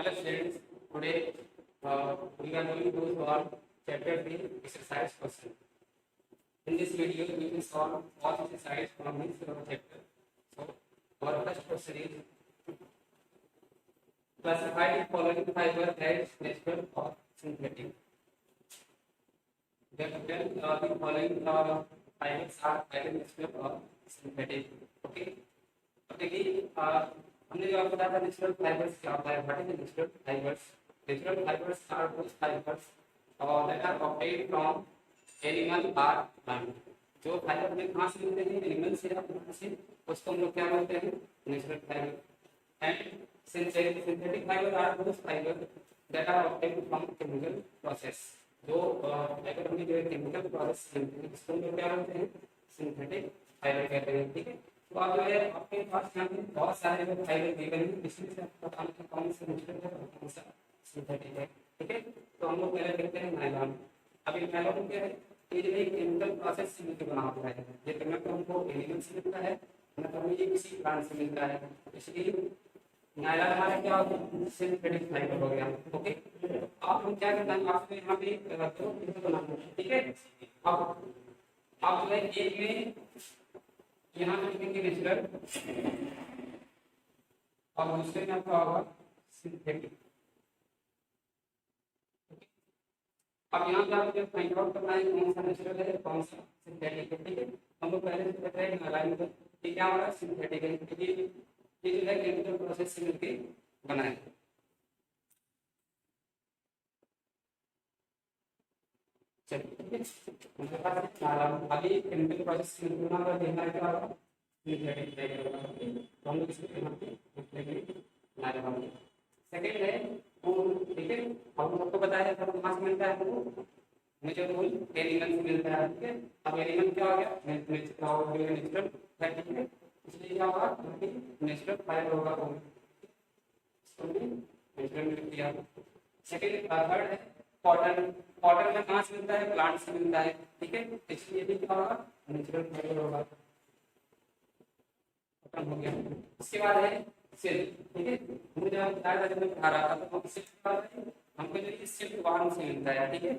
Hello students, today we are going to solve chapter 3 exercise question. In this video, we will solve all exercises from this chapter. So, our first question is classify the following fiber as natural or synthetic. The following fibers are either natural or synthetic. Okay. अब देखिए हमने जो आपको बताया था natural fibres क्या होता है, what is natural fibres? Natural fibres are those fibres that are obtained from animal और प्लांट। जो फाइबर हमें कहाँ से मिलते हैं, एनिमल से या प्लांट से, उसको हम लोग क्या बोलते हैं, natural fibre. And synthetic fibre are those fibre that are obtained from chemical process. जो अगर हमें जो केमिकल प्रोसेस मिलते हैं उसको हम लोग क्या बोलते हैं, सिंथेटिक फाइबर कहते हैं। ठीक है, तो आप जो है आपके पास यहाँ पे बहुत सारे जो फाइबर दिए गए हैं, इसमें से आपको बताना है कौन सा नेचुरल है और कौन सा सिंथेटिक है। ठीक है, तो हम लोग पहले देखते हैं नायलॉन। अभी नायलॉन क्या है, ये जो एक केमिकल प्रोसेस से मिलकर बना हुआ है। ये न तो हमको एनिमल से मिलता है न तो हमें ये किसी प्लांट से मिलता है, इसलिए नायलॉन हमारा क्या हो गया, सिंथेटिक फाइबर हो गया। ओके, अब हम क्या करना है, आपको यहाँ पे तो बनाना है। ठीक है, अब आप जो है एक में यहाँ पे लिखेंगे नेचुरल और दूसरे में आपका होगा सिंथेटिक। अब यहाँ पे आपको फाइंड आउट करना है कौन सा नेचुरल है कौन सा सिंथेटिक है। ठीक है, हम लोग पहले से पता है नायलॉन का ये क्या हमारा सिंथेटिक है, ये जो है केमिकल प्रोसेस से मिलके बना है। चलिए ठीक है, हमारे पास नायलॉन अभी केमिकल प्रोसेस से मिलकर बना हुआ है, क्या होगा सिंथेटिक फाइबर होगा। तो हम लोग इसको यहाँ पे लिखेंगे नायलॉन। सेकंड है वूल। ठीक है, हम सबको बताया था कहाँ से मिलता है वूल, नेचुरल वूल एनिमल से मिलता है। ठीक है, अब एनिमल क्या हो गया, नेचुरल है। ठीक है, इसलिए क्या होगा, नेचुरल फाइबर होगा, नेचुरल मिल गया। सेकंड थर्ड है कॉटन। कॉटन में कहाँ से मिलता है, प्लांट से मिलता है। ठीक है, इसलिए भी क्या होगा, नेचुरल फाइबर होगा, हो गया। उसके बाद है सिल्क। ठीक है, मुझे जब बताया था जब मैं पढ़ा रहा था तो हमको जो ये सिल्क वार्म से मिलता है। ठीक है,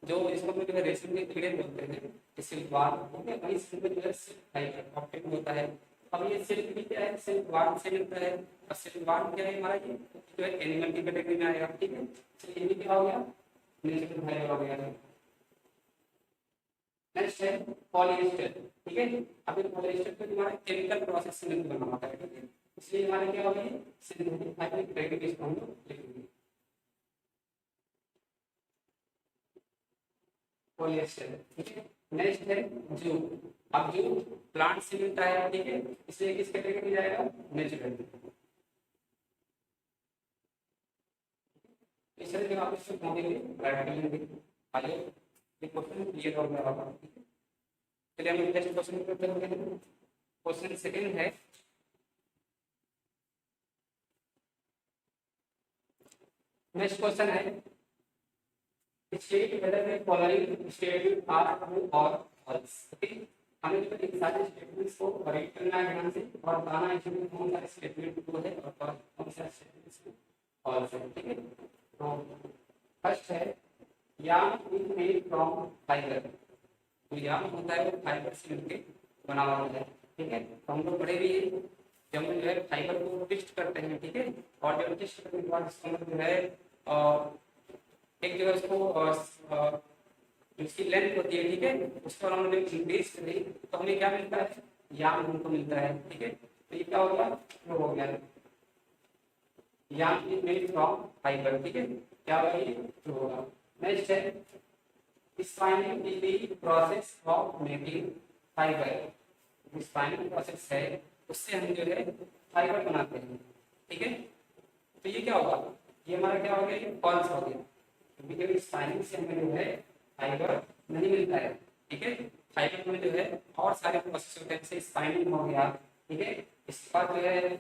जो इसको हम जो है रेशम के कीड़े बोलते हैं, सिल्क वार्म। ठीक है, वही सिल्क जो है सिल्क फाइबर ऑप्टिक होता है। अब ये सिल्क भी क्या है, सिल्क वार्म से मिलता है। और सिल्क वार्म क्या है हमारा, ये जो है एनिमल की कैटेगरी में आएगा। ठीक है, तो ये भी क्या हो गया, नेचुरल फाइबर हो गया। नेक्स्ट है पॉलिएस्टर। ठीक है, अभी पॉलिएस्टर को हमारा केमिकल प्रोसेस से मिलकर बना होता है। ठीक है, इसलिए हमारे क्या होगी, सिंथेटिक फाइबर कैटेगरी इसको हम लोग लिखेंगे पॉलिएस्टर। ठीक है, नेक्स्ट है जूट। अब जूट प्लांट से मिलता है। ठीक है, इसलिए किस कैटेगरी में जाएगा, नेचुरल। इस तरह से आप इसको पढ़ेंगे प्रैक्टिकली। आइए ये क्वेश्चन क्लियर हो गया होगा। चलिए हम नेक्स्ट क्वेश्चन पे चलते हैं। क्वेश्चन सेकंड है, नेक्स्ट क्वेश्चन है state whether the following statement are true और फॉल्स। हमें जो इन सारे स्टेटमेंट्स को रीड करना है ध्यान से और बताना है इसमें कौन सा स्टेटमेंट ट्रू है और कौन सा स्टेटमेंट फॉल्स है। ठीक है, तो फर्स्ट है yarn is made from fiber। तो yarn होता है वो फाइबर से मिलके बना हुआ है। ठीक है, तो हम लोग पढ़े भी हैं जब हम जो है फाइबर को ट्विस्ट करते हैं। ठीक है, और जब ट्विस्ट करने के बाद इसको जो है एक जगह उसको उसकी लेंथ होती है। ठीक है, उसको हम लोग इंक्रीज करें तो हमें क्या मिलता है, yarn हमको मिलता है। ठीक है, तो ये क्या हो गया, वो हो गया yarn is made from fiber। ठीक है, क्या होगा, ये ट्रू होगा। नेक्स्ट है spinning is the process of making fibre. Spinning process है उससे हम जो है फाइबर बनाते हैं। ठीक है, तो ये क्या होगा, ये हमारा क्या हो गया, ये फॉल्स हो गया क्योंकि स्पाइनिंग से हमें जो है फाइबर नहीं मिलता है। ठीक है, फाइबर में जो है और सारे प्रोसेस होते हैं, जैसे स्पाइनिंग हो गया। ठीक है, इसके बाद जो है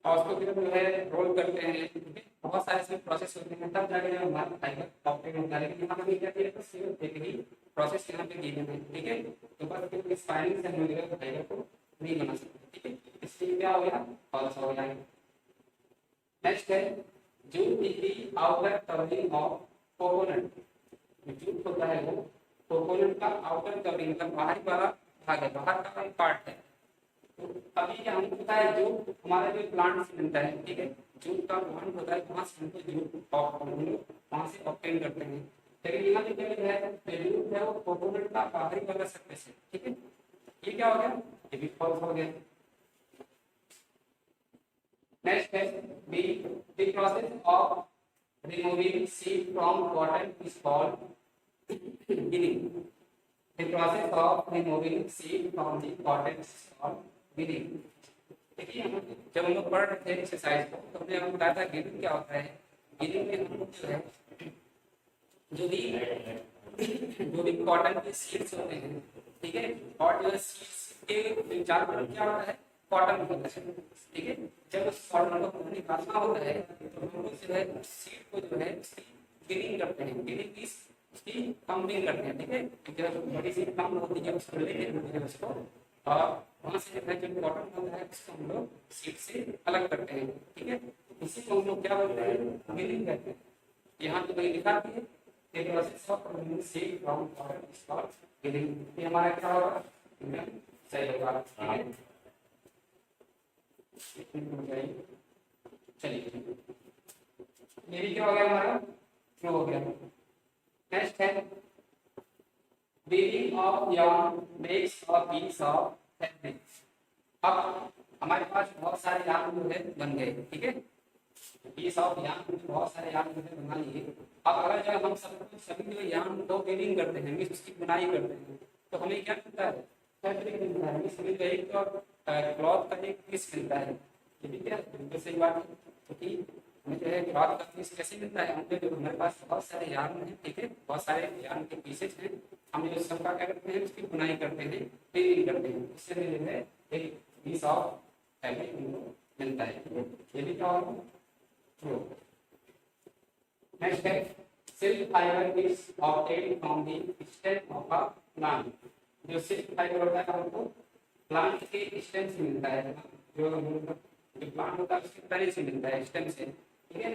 और उसको फिर जो है रोल करते हैं। ठीक है, बहुत सारे इसमें प्रोसेस होते हैं तब जाके जो हमारा फाइबर ऑप्टिक होता है। लेकिन यहाँ पे क्या किया, सिर्फ एक ही प्रोसेस यहाँ पे दिए हैं। ठीक है, तो बस स्पाइनिंग से हम लोग फाइबर को नहीं बना सकते। ठीक है, इसलिए क्या हो गया, फॉल्स हो गया। नेक्स्ट है jute is the outer covering of coconut. Jute होता है वो कोकोनट का आउटर कवरिंग, मतलब बाहरी वाला भाग है, बाहर का एक पार्ट है। तो अभी क्या हमको पता है जूट हमारा जो प्लांट से मिलता है, ठीक है, जूट का प्लांट होता है, वहां से हमको जूट वहां से ऑब्टेन करते हैं। लेकिन यहाँ पे क्या लिखा है, जूट है वो कोकोनट का बाहरी वाला सरफेस है, ठीक है। ये क्या हो गया, ये भी फॉल्स हो गया। नेक्स्ट है B, the process of removing seed from cotton is called ginning. The process of removing seed from the cotton is called ginning. देखिए जब हम लोग पढ़ रहे थे एक्सरसाइज को तो हमने आपको बताया था गिनिंग क्या होता है। गिनिंग में हम लोग जो है जो भी कॉटन के सीड्स होते हैं, ठीक है, और जो सीड्स के चारों तरफ क्या होता है, कॉटन होता है, ठीक है। जब उस कॉटन को निकालना होता है तो हम लोग जो है सीड को जो है उसकी गिनिंग करते हैं, गिनिंग की उसकी काउंटिंग करते हैं, ठीक है। जब बड़ी सी कम होती है उसको लेते हैं उसको, और वहां से जो है जो कॉटन होता है उसको हम लोग सीड से अलग करते हैं, ठीक है। इसी को हम लोग क्या बोलते हैं, गिनिंग कहते हैं। यहाँ तो वही लिखा भी है, the process of removing seed from cotton is called ginning। ये हमारा क्या होगा, सही होगा, ठीक है। चलिए ये भी क्या हो गया हमारा, ट्रू हो गया। नेक्स्ट है weaving of yarn makes a piece of fabric। अब हमारे पास बहुत सारे yarn जो है बन गए, ठीक है, पीस ऑफ yarn बहुत सारे yarn जो है बना लिए। अब अगर जो हम सभी जो yarn को weaving करते हैं, मींस उसकी बुनाई करते हैं, तो हमें क्या मिलता है, फैब्रिक मिलता है। मींस हमें एक क्लॉथ का एक पीस मिलता है। ये भी क्या बिल्कुल सही बात है, क्योंकि हमें जो है क्लॉथ का पीस कैसे मिलता है, हमने जो हमारे पास बहुत सारे yarn हैं, ठीक है, बहुत सारे yarn के पीसेज हैं, हम जो सबका क्या करते हैं, उसकी बुनाई करते हैं, weaving करते हैं, इससे हमें जो है एक पीस ऑफ फैब्रिक मिलता है। ये भी क्या होगा, ट्रू। नेक्स्ट है silk fibre is obtained from the stem of a plant. जो सिल्क फाइबर होता है हमको प्लांट के स्टेम से मिलता है, जो प्लांट होता है उसके तने से मिलता है, स्टेम से, ठीक है।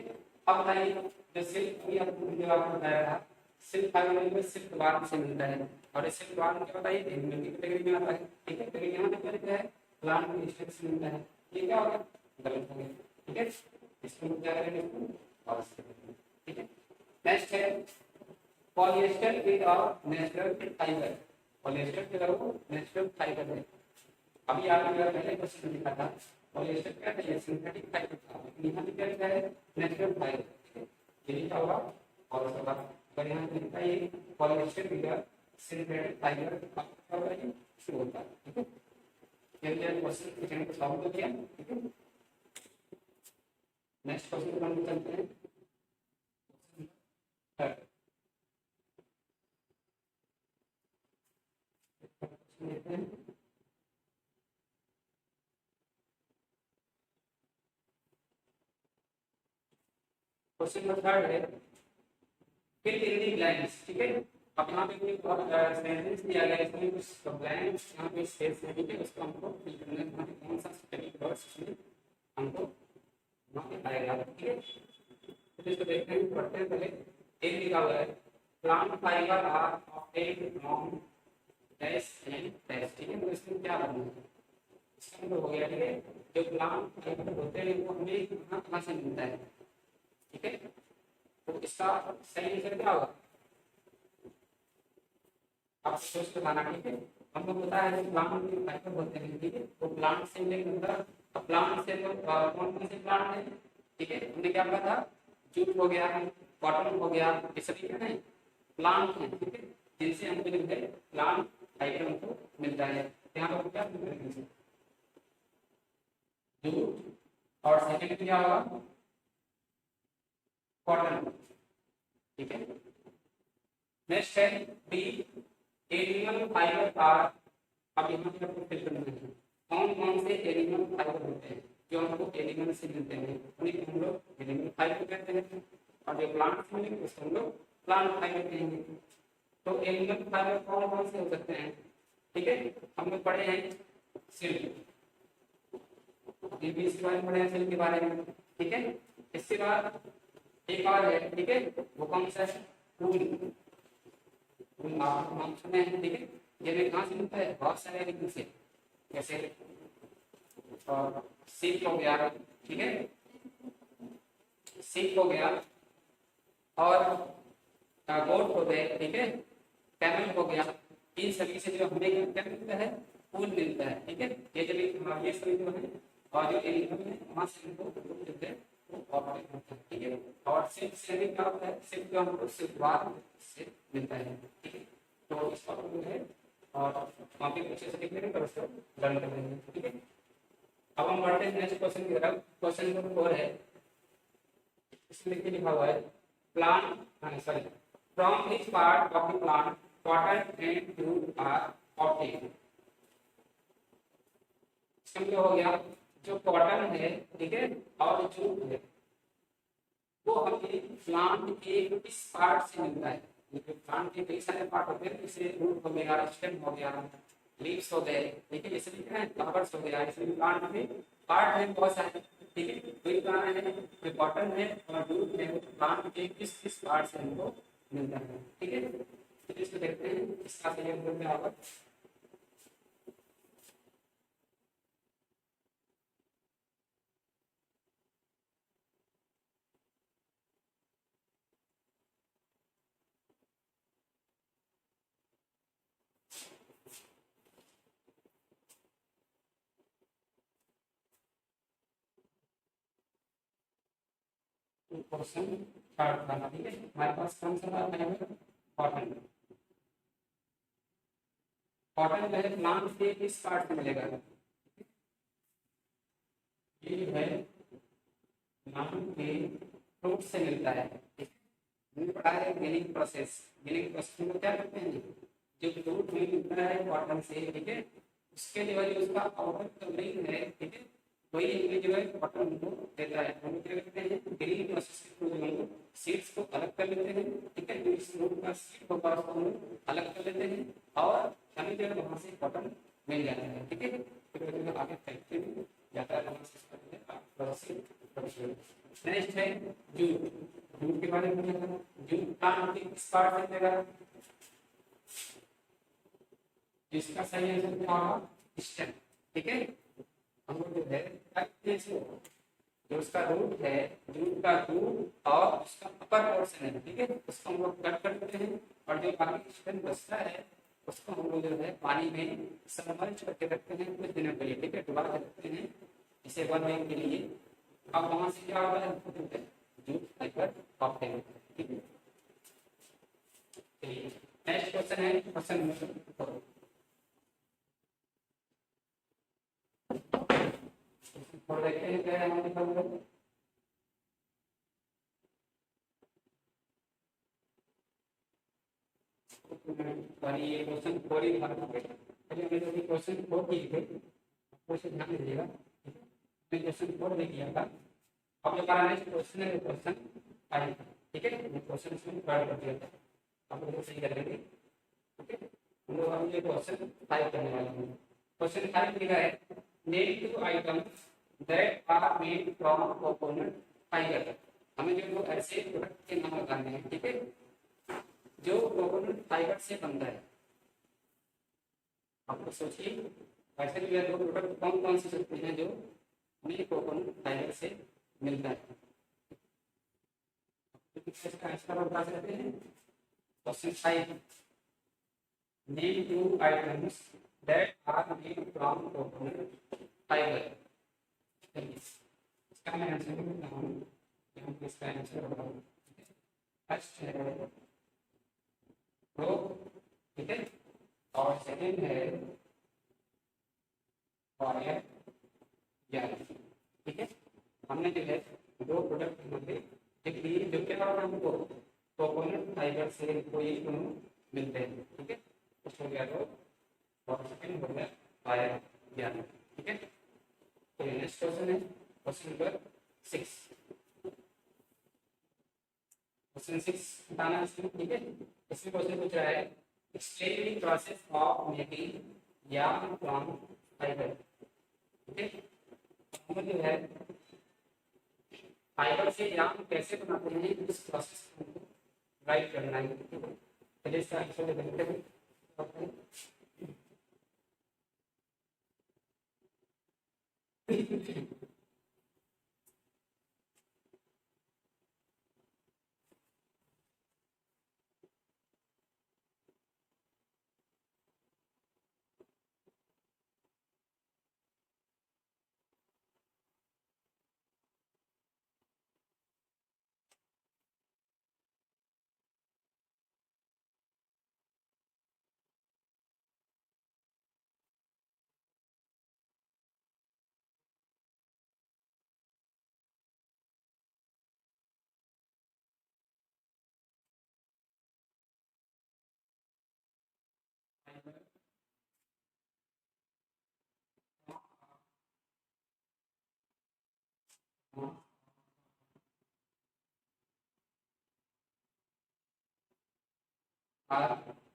अब बताइए जो सिल्क अभी आपको बताया था, सिल्क फाइबर में सिल्क वार्म से मिलता है, और ये सिल्क वार्म क्या बताइए एनिमल की कैटेगरी में आता है, ठीक है। लेकिन यहाँ पे क्या लिखा है, प्लांट के स्टेम से मिलता है, ये क्या हो गया, गलत हो गया, ठीक है। इसको क्या करेंगे, ठीक है। नेक्स्ट है polyester is a natural fibre. Polyester जो है वो नेचुरल फाइबर है। अभी आपने पहले क्वेश्चन में लिखा था पॉलिएस्टर क्या था, ये सिंथेटिक फाइबर था, लेकिन यहाँ पे क्या लिखा है, नेचुरल फाइबर, ठीक है। ये लिखा होगा और उसका पर यहाँ पे लिखा है polyester is a synthetic fibre, क्या होगा ये शुरू होता है, ठीक है। ये क्वेश्चन सेकंड को सॉल्व किया, ठीक है। नेक्स्ट क्वेश्चन पर हम चलते हैं। क्वेश्चन नंबर थर्ड है फिल इन द ब्लैंक्स, ठीक है। अब यहाँ पे कोई सेंटेंस दिया गया है, इसमें कुछ ब्लैंक्स यहाँ पे स्पेस है, ठीक है, उसको हमको फिल करना है। यहाँ पे कौन सा स्पेलिंग वर्ड्स इसमें हमको वहाँ पे आएगा, ठीक है। तो इसको देखते हैं, पढ़ते हैं। पहले एक लिखा हुआ है plant fibre are obtained from dash and dash, ठीक है। तो इसमें क्या बनना है, इसका मतलब हो गया, ठीक है, जो प्लांट फाइबर होते हैं वो हमें कहाँ से मिलता है, ठीक है। तो इसका सही आंसर क्या होगा, आप सोच के बताना, ठीक है। हमको पता है जो प्लांट के फाइबर होते हैं, ठीक है, वो प्लांट से मिलकर प्लांट से तो कौन कौन से प्लांट है, ठीक है। हमने क्या पढ़ा था, जूट हो गया, कॉटन हो गया, ये सभी क्या है, प्लांट है, ठीक है, जिनसे हमको जो है प्लांट फाइबर हमको मिलता है। यहाँ पर क्या जूट, और सेकंड क्या होगा, कॉटन, ठीक है। नेक्स्ट है बी, एनिमल फाइबर आर। अब यहाँ पे आपको फिल करना है कौन कौन से एनिमल फाइबर होते हैं जो हमको एनिमल से मिलते हैं, उन्हें हम लोग एनिमल फाइबर कहते हैं, और जो प्लांट से मिलेंगे उसको हम लोग प्लांट फाइबर कहेंगे। तो एनिमल फाइबर कौन कौन से हो सकते हैं, ठीक है। हम लोग पढ़े हैं सिल्क, ये भी इसके बारे में पढ़े हैं, सिल्क के बारे में, ठीक है। इसके बाद एक और है, ठीक है, वो कौन सा है, फूल। आप नाम सुने हैं, ठीक है। ये भी कहाँ से मिलता है, बहुत सारे एनिमल से, जैसे सीप हो गया, ठीक है, सीप हो गया, और गोट हो गए, ठीक है, कैमल हो गया। इन सभी से जो हमें क्या मिलता है, फूल मिलता है, ठीक है। ये जब ये सभी जो है और जो एनिमल है वहां से हमको फूल मिलते हैं, वो ऑर्गेनिक होता है, ठीक है। और सिर्फ से भी क्या होता है, सिर्फ जो हमको सिर्फ से मिलता है, ठीक है। तो इसका जो है और वहाँ पे पीछे से लिख लेंगे और उसको लर्न कर लेंगे, ठीक है। अब हम बढ़ते हैं नेक्स्ट क्वेश्चन की तरफ। क्वेश्चन नंबर 4 है, इसमें लिखा हुआ है plant, sorry, from which part of the plant cotton and jute are obtained. इसका क्या हो गया, जो कॉटन है, ठीक है, और जूट है, वो हमें प्लांट के किस पार्ट से मिलता है। प्लांट के कई सारे पार्ट होते हैं, जैसे रूट हो गया, स्टेम हो गया, लीव्स हो गए, ठीक है, जैसे लिखा है फ्लावर्स हो गया, इसलिए प्लांट में पार्ट है बहुत सारे, ठीक है। कोई प्लांट है जो कॉटन है और जूट है, वो प्लांट के किस किस पार्ट से हमको मिलता है, ठीक है। तो इसको देखते हैं, इसका सही आंसर क्या होगा। क्वेश्चन थर्ड वाला, ठीक है, हमारे पास कौन सा बात है, कॉटन। कॉटन जो है प्लांट के किस पार्ट से मिलेगा, ये है प्लांट के फ्रूट से मिलता है, ठीक है। हमने पढ़ा है गिनिंग प्रोसेस। गिनिंग प्रोसेस में क्या करते हैं, जो फ्रूट में मिलता है कॉटन से, ठीक है, उसके लिए जो उसका आउटर कवरिंग है, ठीक है, वही हमें जो है कॉटन को देता है। हम क्या करते हैं, गिनिंग प्रोसेस के थ्रू हम सीड्स को अलग कर लेते हैं, ठीक है, जो इस फ्रूट का सीड होगा उसको हम अलग कर लेते हैं और हमें जो है वहां से कॉटन मिल जाता है, ठीक है। फिर आगे फैक्ट्री में जाता है, वहां से नेक्स्ट है जूट। जूट के बारे में क्या, जूट प्लांट के किस पार्ट से मिलेगा, इसका सही आंसर क्या होगा, स्टेम, ठीक है। हम लोग जो है जो उसका रूट है, रूट का रूट और उसका अपर पोर्शन है, ठीक है, उसको हम लोग कट कर देते हैं और जो बाकी स्टेम बचता है उसको हम लोग जो है पानी में सबमर्ज करके रखते हैं कुछ दिनों के लिए, ठीक है, डुबा के रखते हैं इसे 1 वीक के लिए। अब वहां से क्या होता है, जूट फाइबर ऑप्ट होता है, ठीक है। नेक्स्ट क्वेश्चन है क्वेश्चन नंबर 4। और देखते हैं क्या है हमारे पास। और ये क्वेश्चन 4 ही था, पहले हमने जो क्वेश्चन 4 किए थे क्वेश्चन ध्यान दीजिएगा, मैंने क्वेश्चन 4 नहीं किया था। अब जो हमारा नेक्स्ट क्वेश्चन है क्वेश्चन 5, ठीक है, क्वेश्चन इसमें ऐड कर दिया था, आप लोग सही कर लेंगे, ठीक है। हम लोग हम ये क्वेश्चन 5 करने वाले हैं। क्वेश्चन 5 लिखा है, name 2 items that are made from coconut fibre. हमें जो ऐसे प्रोडक्ट के नाम बताने हैं, ठीक है, जो कोकोनट फाइबर से बनता है। आप लोग सोचिए ऐसे भी दो प्रोडक्ट कौन कौन से सकते हैं जो हमें कोकोनट फाइबर से मिलता है। इसका आंसर बता सकते हैं। Question 5, name 2 items that are made from coconut fibre. इसका मैं आंसर लिखता हूँ, इसका आंसर बताऊँ। फर्स्ट है प्रो, ठीक है, और सेकेंड है वायर यार, ठीक है। हमने जो है दो प्रोडक्ट लिख लिए जो क्या होगा, हमको कोकोनट फाइबर से कोई मिलते हैं, ठीक है। फर्स्ट हो गया दो और सेकेंड हो गया वायर यार, ठीक है। तो नेक्स्ट क्वेश्चन है क्वेश्चन नंबर 6। क्वेश्चन 6 बताना है इसमें, ठीक है। इसमें क्वेश्चन पूछ रहा है, explain the process of making yarn from fibre, ठीक है। हम जो है फाइबर से यार्न कैसे बनाते हैं इस प्रोसेस को राइट करना है। चलिए इसका आंसर देखते हैं।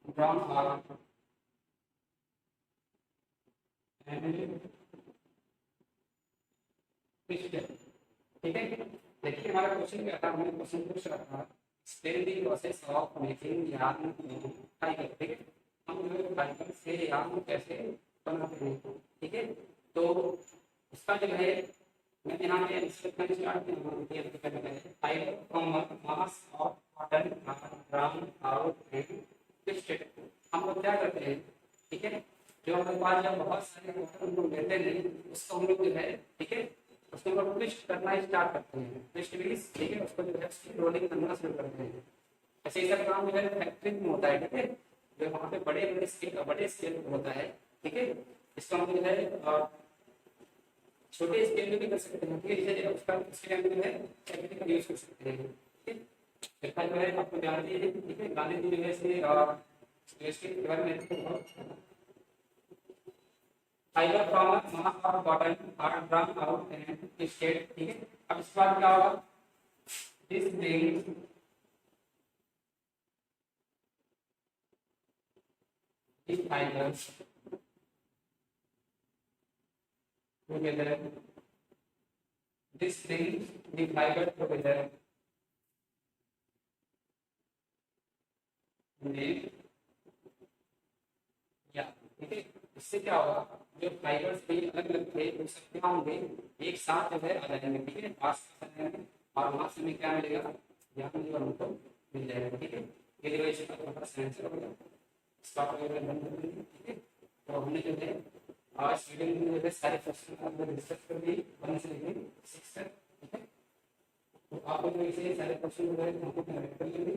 ब्राउन ठीक है। देखिए हमारा क्वेश्चन क्या था, हमने क्वेश्चन पूछ रहा था explain the process of making yarn fibre. ठीक है, हम जो फाइबर से यार्न कैसे बनाते हैं। ठीक है, तो उसका जो है मैं यहाँ पे स्टार्ट किया fibre from mass of cotton drum out and twisted. हम लोग क्या करते हैं, ठीक है, जो हमारे पास जब बहुत सारे कॉटन हम लोग लेते हैं उसको हम लोग जो है, ठीक है, उसको हम लोग ट्विस्ट करना स्टार्ट करते हैं। ट्विस्ट मींस, ठीक है, उसको जो है रोलिंग करना शुरू करते हैं। ऐसे ही सब काम जो है फैक्ट्री में होता है। ठीक है, जो वहाँ पे बड़े स्केल पर होता है। ठीक है, इसका हम जो है छोटे स्केल में भी कर सकते हैं। ठीक है, जैसे उसका उसके लिए हम जो है टेक्निकल यूज कर सकते हैं। ठीक है, जो है आपको जानते हैं। ठीक है, गांधी जी जो है इसके बारे में fibre from mass of cotton are drum out and state. ठीक है, अब इसके बाद क्या होगा, this brings the fibers together. This brings the fiber together in the या। ठीक है, इससे क्या होगा, जो फाइबर्स भी अलग अलग थे वो सब क्या होंगे, एक साथ जो है आ जाएंगे। ठीक है, पास आ जाएंगे और वहां से हमें क्या मिलेगा, यहाँ जो हमको मिल जाएगा। ठीक है, ये रिलेशन का थोड़ा सेंसर होगा स्टॉप वगैरह बंद कर देंगे। ठीक है, तो हमने जो है आज वीडियो में जो है सारे क्वेश्चन अंदर डिस्कस कर दिए 1 से लेकर 6 तक। ठीक है, तो आप लोग इसे सारे क्वेश्चन जो है हमको कनेक्ट कर लेंगे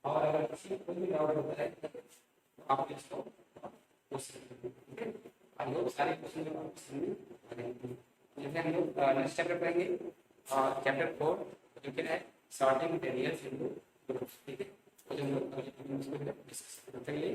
और अगर किसी कोई भी डाउट होता है तो आप इसको पूछ सकते हैं। ठीक है, आई होप सारे क्वेश्चन जो आप समझ में आ जाएंगे। जैसे हम लोग नेक्स्ट चैप्टर पढ़ेंगे चैप्टर 4 जो कि है सॉर्टिंग मटेरियल्स इनटू ग्रुप्स। ठीक है, तो जो हम लोग डिस्कस करेंगे।